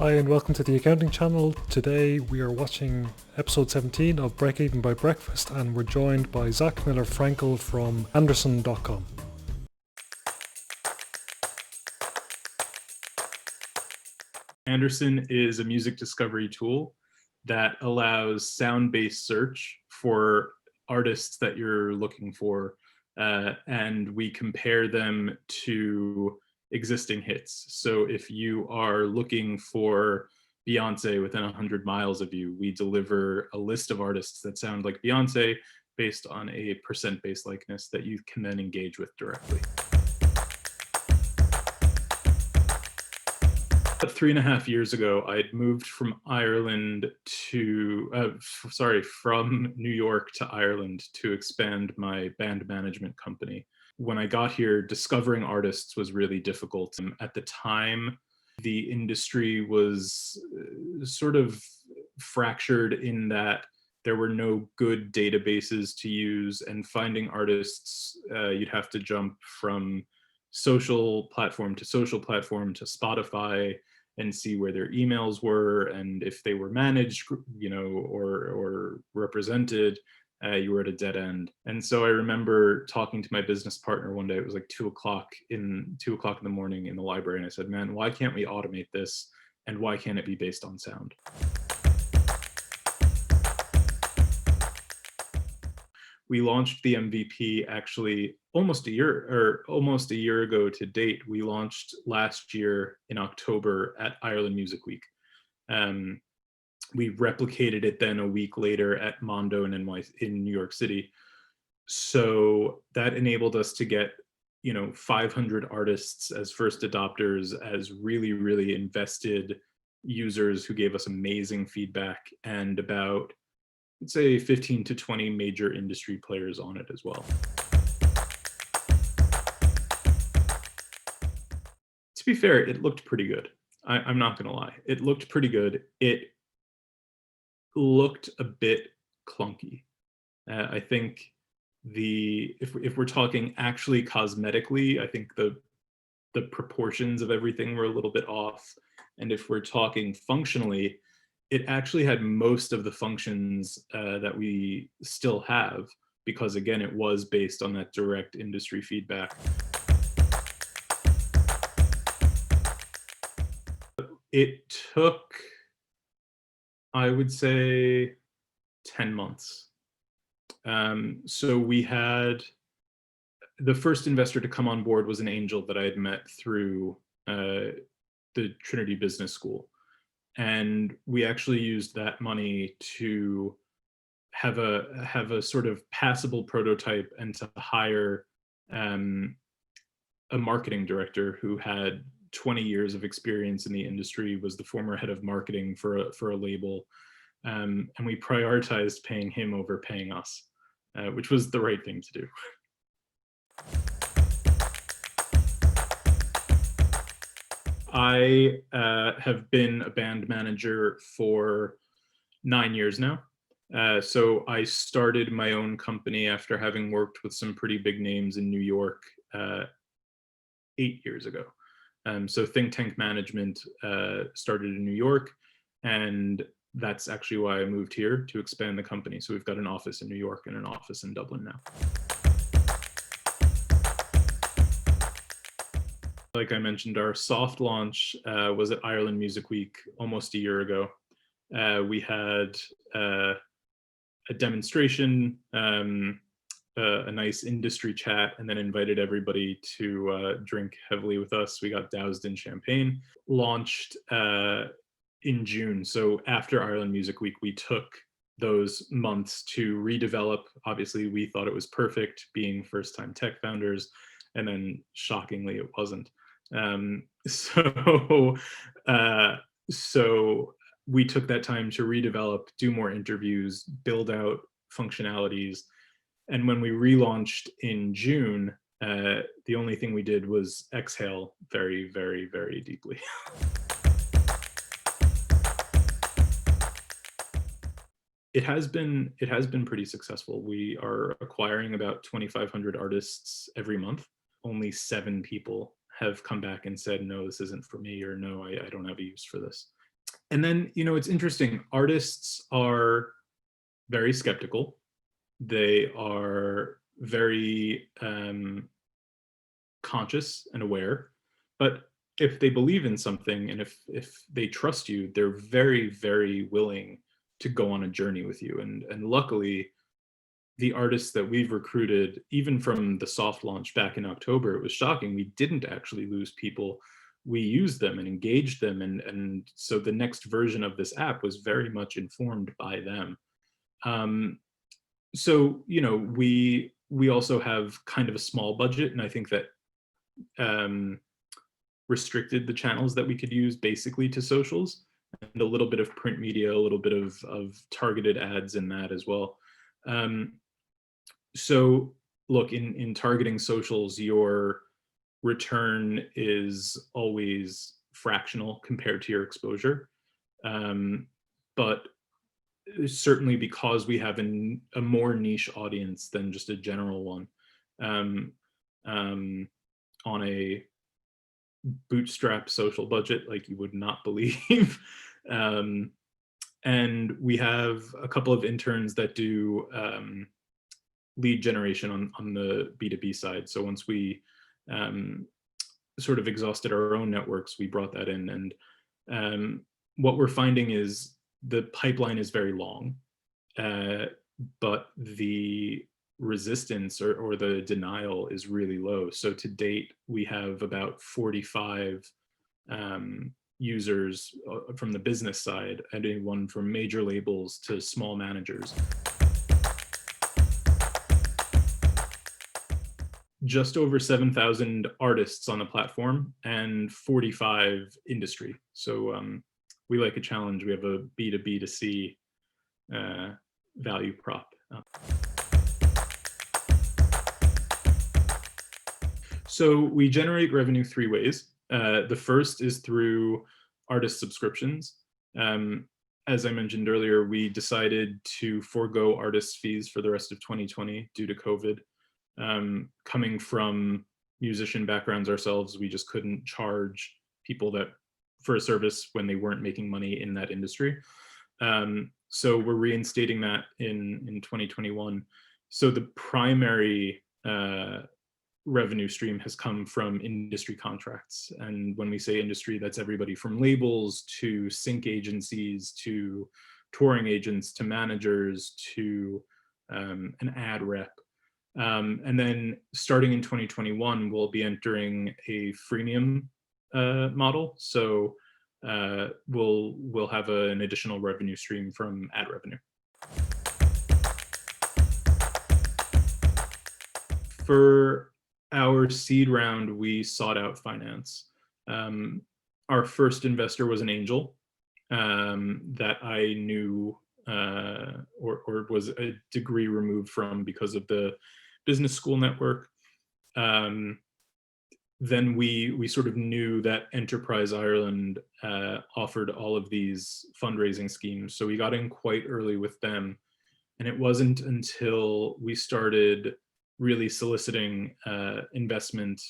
Hi and welcome to the Accounting Channel. Today we are watching episode 17 of Break Even by Breakfast, and we're joined by Zach Miller-Frankel from Andrson.com. Andrson is a music discovery tool that allows sound-based search for artists that you're looking for, and we compare them to existing hits. So if you are looking for Beyonce within 100 miles of you, we deliver a list of artists that sound like Beyonce based on a percent-based likeness that you can then engage with directly. About 3.5 years ago, I'd moved from from New York to Ireland to expand my band management company. When I got here, discovering artists was really difficult. At the time, the industry was sort of fractured in that there were no good databases to use, and finding artists, you'd have to jump from social platform to Spotify and see where their emails were, and if they were managed, or represented, you were at a dead end. And so I remember talking to my business partner one day. It was like 2 o'clock in the morning in the library, and I said, "Man, why can't we automate this? And why can't it be based on sound?" We launched the MVP actually almost a year ago to date. We launched last year in October at Ireland Music Week. We replicated it then a week later at Mondo in New York City. So that enabled us to get 500 artists as first adopters, as really, really invested users who gave us amazing feedback, and about, let's say, 15 to 20 major industry players on it as well. To be fair, it looked pretty good. I'm not going to lie. It looked pretty good. It looked a bit clunky. I think if we're talking actually cosmetically, I think the proportions of everything were a little bit off. And if we're talking functionally, it actually had most of the functions that we still have, because again, it was based on that direct industry feedback. It took, I would say, 10 months. So we had, the first investor to come on board was an angel that I had met through the Trinity Business School. And we actually used that money to have a sort of passable prototype, and to hire a marketing director who had 20 years of experience in the industry, was the former head of marketing for a label. And we prioritized paying him over paying us, which was the right thing to do. I have been a band manager for 9 years now. So I started my own company after having worked with some pretty big names in New York 8 years ago. So Think Tank Management started in New York, and that's actually why I moved here, to expand the company. So we've got an office in New York and an office in Dublin now. Like I mentioned, our soft launch was at Ireland Music Week almost a year ago. We had a demonstration, a nice industry chat, and then invited everybody to drink heavily with us. We got doused in champagne. Launched in June. So after Ireland Music Week, we took those months to redevelop. Obviously, we thought it was perfect, being first-time tech founders, and then shockingly, it wasn't. So we took that time to redevelop, do more interviews, build out functionalities. And when we relaunched in June, the only thing we did was exhale very, very, very deeply. It has been pretty successful. We are acquiring about 2,500 artists every month. Only 7 people have come back and said, "No, this isn't for me," or "No, I don't have a use for this." And then, it's interesting. Artists are very skeptical. They are very conscious and aware. But if they believe in something and if they trust you, they're very, very willing to go on a journey with you. And luckily, the artists that we've recruited, even from the soft launch back in October, it was shocking. We didn't actually lose people. We used them and engaged them. And so the next version of this app was very much informed by them. So, we also have kind of a small budget. And I think that restricted the channels that we could use basically to socials and a little bit of print media, a little bit of targeted ads in that as well. So look, in targeting socials, your return is always fractional compared to your exposure. But certainly because we have a more niche audience than just a general one, on a bootstrap social budget like you would not believe. And we have a couple of interns that do lead generation on the B2B side. So once we sort of exhausted our own networks, we brought that in. And what we're finding is the pipeline is very long, but the resistance or the denial is really low. So to date, we have about 45 users from the business side, anyone from major labels to small managers. Just over 7,000 artists on the platform and 45 industry. So we like a challenge. We have a B2B to C value prop. So we generate revenue three ways. The first is through artist subscriptions. As I mentioned earlier, we decided to forego artist fees for the rest of 2020 due to COVID. Coming from musician backgrounds ourselves, we just couldn't charge people for a service when they weren't making money in that industry. So we're reinstating that in 2021. So the primary revenue stream has come from industry contracts. And when we say industry, that's everybody from labels to sync agencies to touring agents to managers to an ad rep. And then starting in 2021, we'll be entering a freemium model. So we'll have an additional revenue stream from ad revenue. For our seed round, we sought out finance. Our first investor was an angel that I knew or was a degree removed from because of the business school network. Then we sort of knew that Enterprise Ireland offered all of these fundraising schemes. So we got in quite early with them. And it wasn't until we started really soliciting investment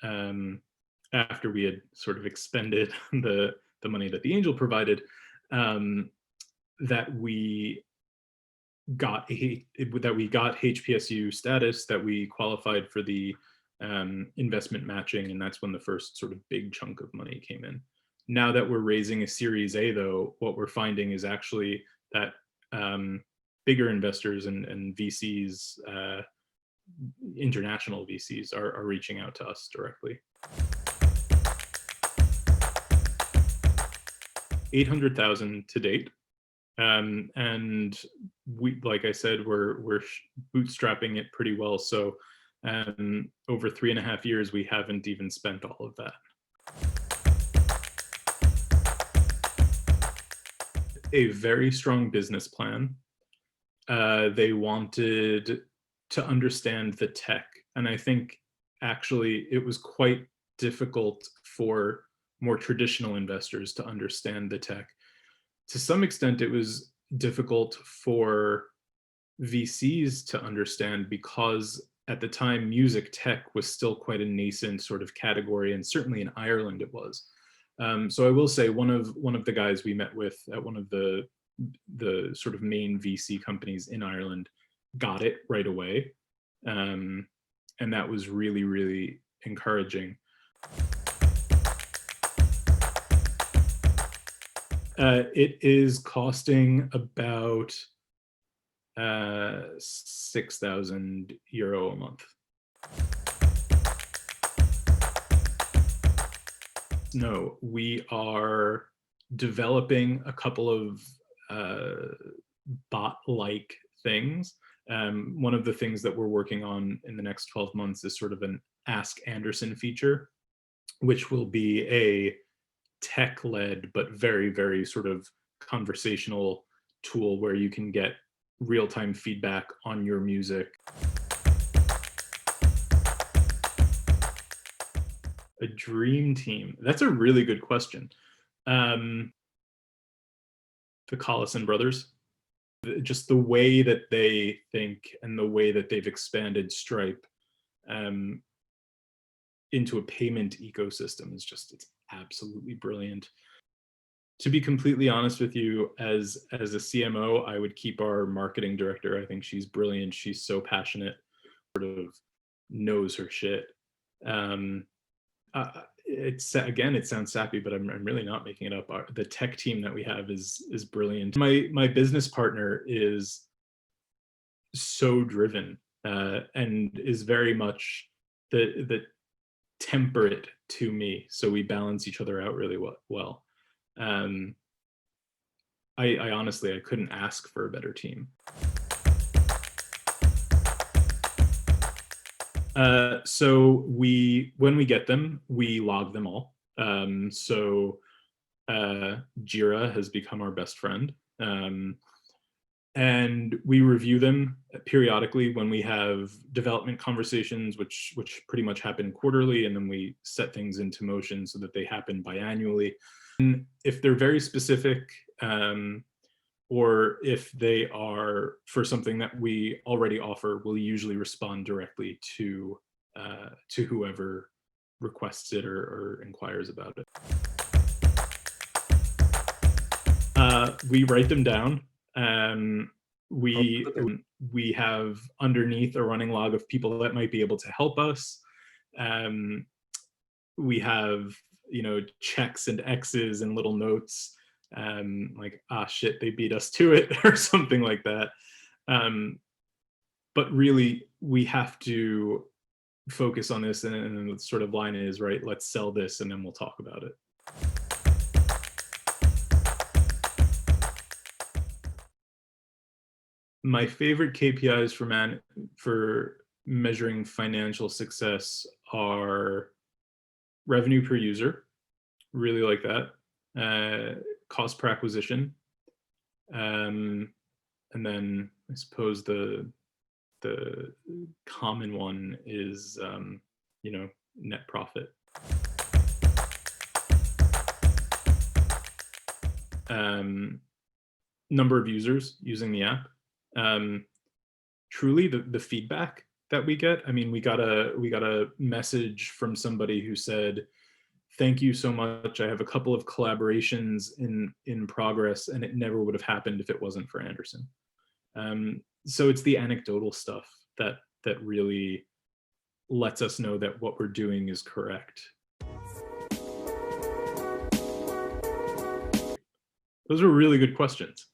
after we had sort of expended the money that the angel provided, that we got HPSU status, that we qualified for the investment matching, and that's when the first sort of big chunk of money came in. Now that we're raising a Series A, though, what we're finding is actually that bigger investors and VCs, international VCs, are reaching out to us directly. 800,000 to date. And we, like I said, we're bootstrapping it pretty well. So over 3.5 years, we haven't even spent all of that. A very strong business plan. They wanted to understand the tech. And I think actually it was quite difficult for more traditional investors to understand the tech. To some extent, it was difficult for VCs to understand because at the time, music tech was still quite a nascent sort of category, and certainly in Ireland it was. So I will say one of the guys we met with at one of the sort of main VC companies in Ireland got it right away, and that was really, really encouraging. It is costing about €6,000 a month. No, we are developing a couple of bot-like things. One of the things that we're working on in the next 12 months is sort of an Ask Andrson feature, which will be a tech-led but very, very sort of conversational tool where you can get real-time feedback on your music. A dream team. That's a really good question. The Collison brothers. Just the way that they think and the way that they've expanded Stripe into a payment ecosystem is just, it's absolutely brilliant. To be completely honest with you, as a CMO, I would keep our marketing director. I think she's brilliant. She's so passionate, sort of knows her shit. It's, again, it sounds sappy, but I'm really not making it up. The tech team that we have is brilliant. My business partner is so driven and is very much the temperate to me, so we balance each other out really well. I honestly, I couldn't ask for a better team. So when we get them, we log them all. So Jira has become our best friend. And we review them periodically when we have development conversations, which pretty much happen quarterly, and then we set things into motion so that they happen biannually. And if they're very specific, or if they are for something that we already offer, we'll usually respond directly to whoever requests it or inquires about it. We write them down. We have underneath a running log of people that might be able to help us. We have, checks and X's and little notes, like, shit, they beat us to it or something like that. But really, we have to focus on this, and the sort of line is, right, let's sell this and then we'll talk about it. My favorite KPIs for measuring financial success are revenue per user, really like that, cost per acquisition, and then I suppose the common one is net profit. Number of users using the app. Truly the feedback that we get. I mean, we got a message from somebody who said, "Thank you so much. I have a couple of collaborations in progress, and it never would have happened if it wasn't for Andrson." So it's the anecdotal stuff that really lets us know that what we're doing is correct. Those are really good questions.